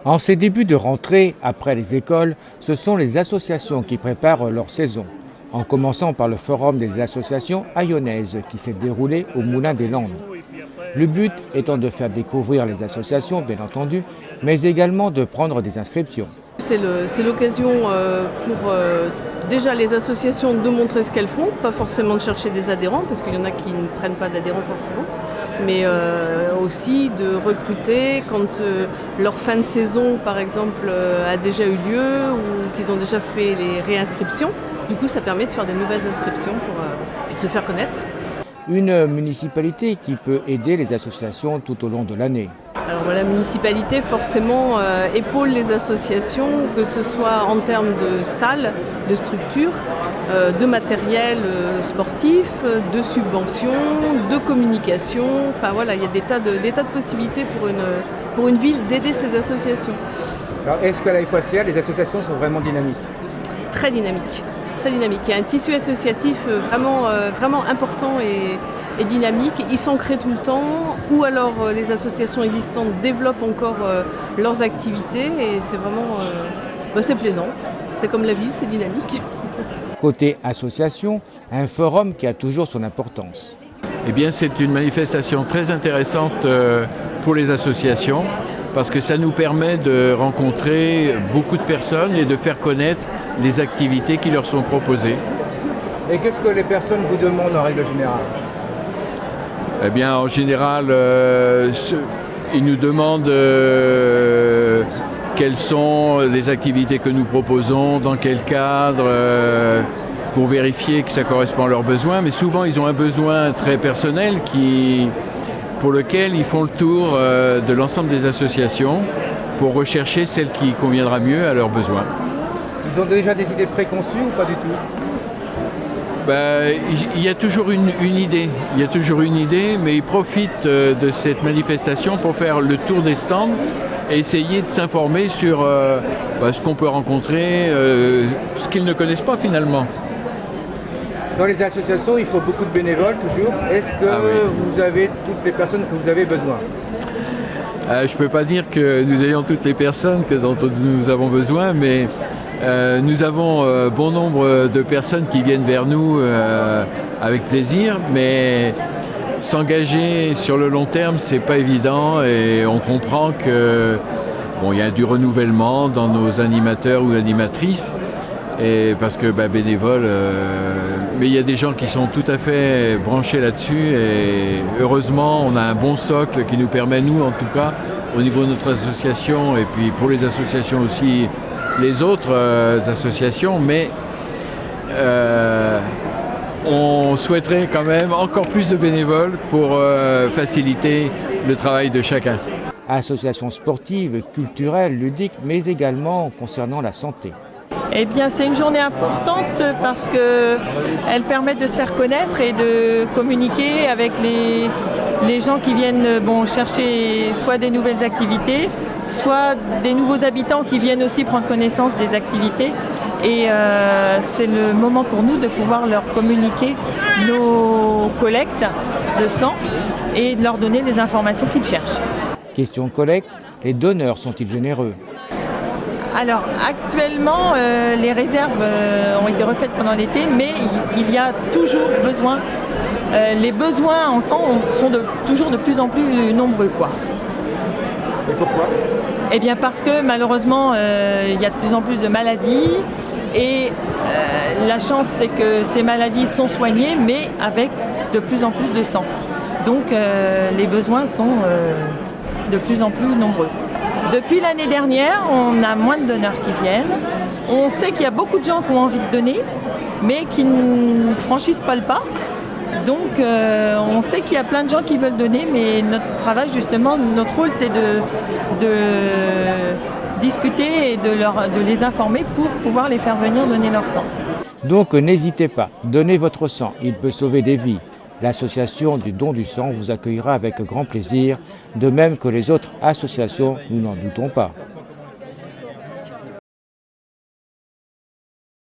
En ces débuts de rentrée, après les écoles, ce sont les associations qui préparent leur saison, en commençant par le forum des associations haïonnaises qui s'est déroulé au Moulin des Landes. Le but étant de faire découvrir les associations, bien entendu, mais également de prendre des inscriptions. C'est l'occasion pour déjà les associations de montrer ce qu'elles font, pas forcément de chercher des adhérents, parce qu'il y en a qui ne prennent pas d'adhérents forcément, mais aussi de recruter quand leur fin de saison, par exemple, a déjà eu lieu ou qu'ils ont déjà fait les réinscriptions. Du coup, ça permet de faire des nouvelles inscriptions puis de se faire connaître. Une municipalité qui peut aider les associations tout au long de l'année. Alors la municipalité forcément épaule les associations, que ce soit en termes de salles, de structures, de matériel sportif, de subventions, de communication. Enfin voilà, il y a des tas de possibilités pour une ville d'aider ces associations. Alors est-ce qu'à la FOACA, les associations sont vraiment dynamiques? Très dynamique. Très dynamique. Il y a un tissu associatif vraiment important et dynamique. Il s'en crée tout le temps, ou alors les associations existantes développent encore leurs activités et c'est vraiment c'est plaisant. C'est comme la ville, c'est dynamique. Côté association, un forum qui a toujours son importance. Eh bien, c'est une manifestation très intéressante pour les associations parce que ça nous permet de rencontrer beaucoup de personnes et de faire connaître les activités qui leur sont proposées. Et qu'est-ce que les personnes vous demandent en règle générale? Eh bien, en général, ils nous demandent quelles sont les activités que nous proposons, dans quel cadre, pour vérifier que ça correspond à leurs besoins. Mais souvent, ils ont un besoin très personnel pour lequel ils font le tour de l'ensemble des associations pour rechercher celle qui conviendra mieux à leurs besoins. Ils ont déjà des idées préconçues ou pas du tout? Il y a toujours une idée. Il y a toujours une idée, mais ils profitent de cette manifestation pour faire le tour des stands et essayer de s'informer sur ce qu'on peut rencontrer, ce qu'ils ne connaissent pas finalement. Dans les associations, il faut beaucoup de bénévoles toujours. Est-ce que vous avez toutes les personnes que vous avez besoin? Je ne peux pas dire que nous ayons toutes les personnes dont nous avons besoin, mais nous avons bon nombre de personnes qui viennent vers nous avec plaisir, mais s'engager sur le long terme, c'est pas évident et on comprend que il y a du renouvellement dans nos animateurs ou animatrices, et parce que bénévoles, mais il y a des gens qui sont tout à fait branchés là-dessus et heureusement on a un bon socle qui nous permet, nous en tout cas, au niveau de notre association et puis pour les associations aussi, les autres associations, mais on souhaiterait quand même encore plus de bénévoles pour faciliter le travail de chacun. Associations sportives, culturelles, ludiques, mais également concernant la santé. Eh bien, c'est une journée importante parce qu'elle permet de se faire connaître et de communiquer avec les gens qui viennent chercher soit des nouvelles activités, soit des nouveaux habitants qui viennent aussi prendre connaissance des activités. Et c'est le moment pour nous de pouvoir leur communiquer nos collectes de sang et de leur donner les informations qu'ils cherchent. Question collecte, les donneurs sont-ils généreux? Alors actuellement, les réserves ont été refaites pendant l'été, mais il y a toujours besoin. Les besoins en sang sont toujours de plus en plus nombreux, quoi. Et pourquoi? Eh bien parce que malheureusement, il y a de plus en plus de maladies et la chance c'est que ces maladies sont soignées, mais avec de plus en plus de sang. Donc les besoins sont de plus en plus nombreux. Depuis l'année dernière, on a moins de donneurs qui viennent. On sait qu'il y a beaucoup de gens qui ont envie de donner, mais qui ne franchissent pas le pas. Donc on sait qu'il y a plein de gens qui veulent donner, mais notre travail justement, notre rôle c'est de discuter et de les informer pour pouvoir les faire venir donner leur sang. Donc n'hésitez pas, donnez votre sang, il peut sauver des vies. L'association du don du sang vous accueillera avec grand plaisir, de même que les autres associations, nous n'en doutons pas.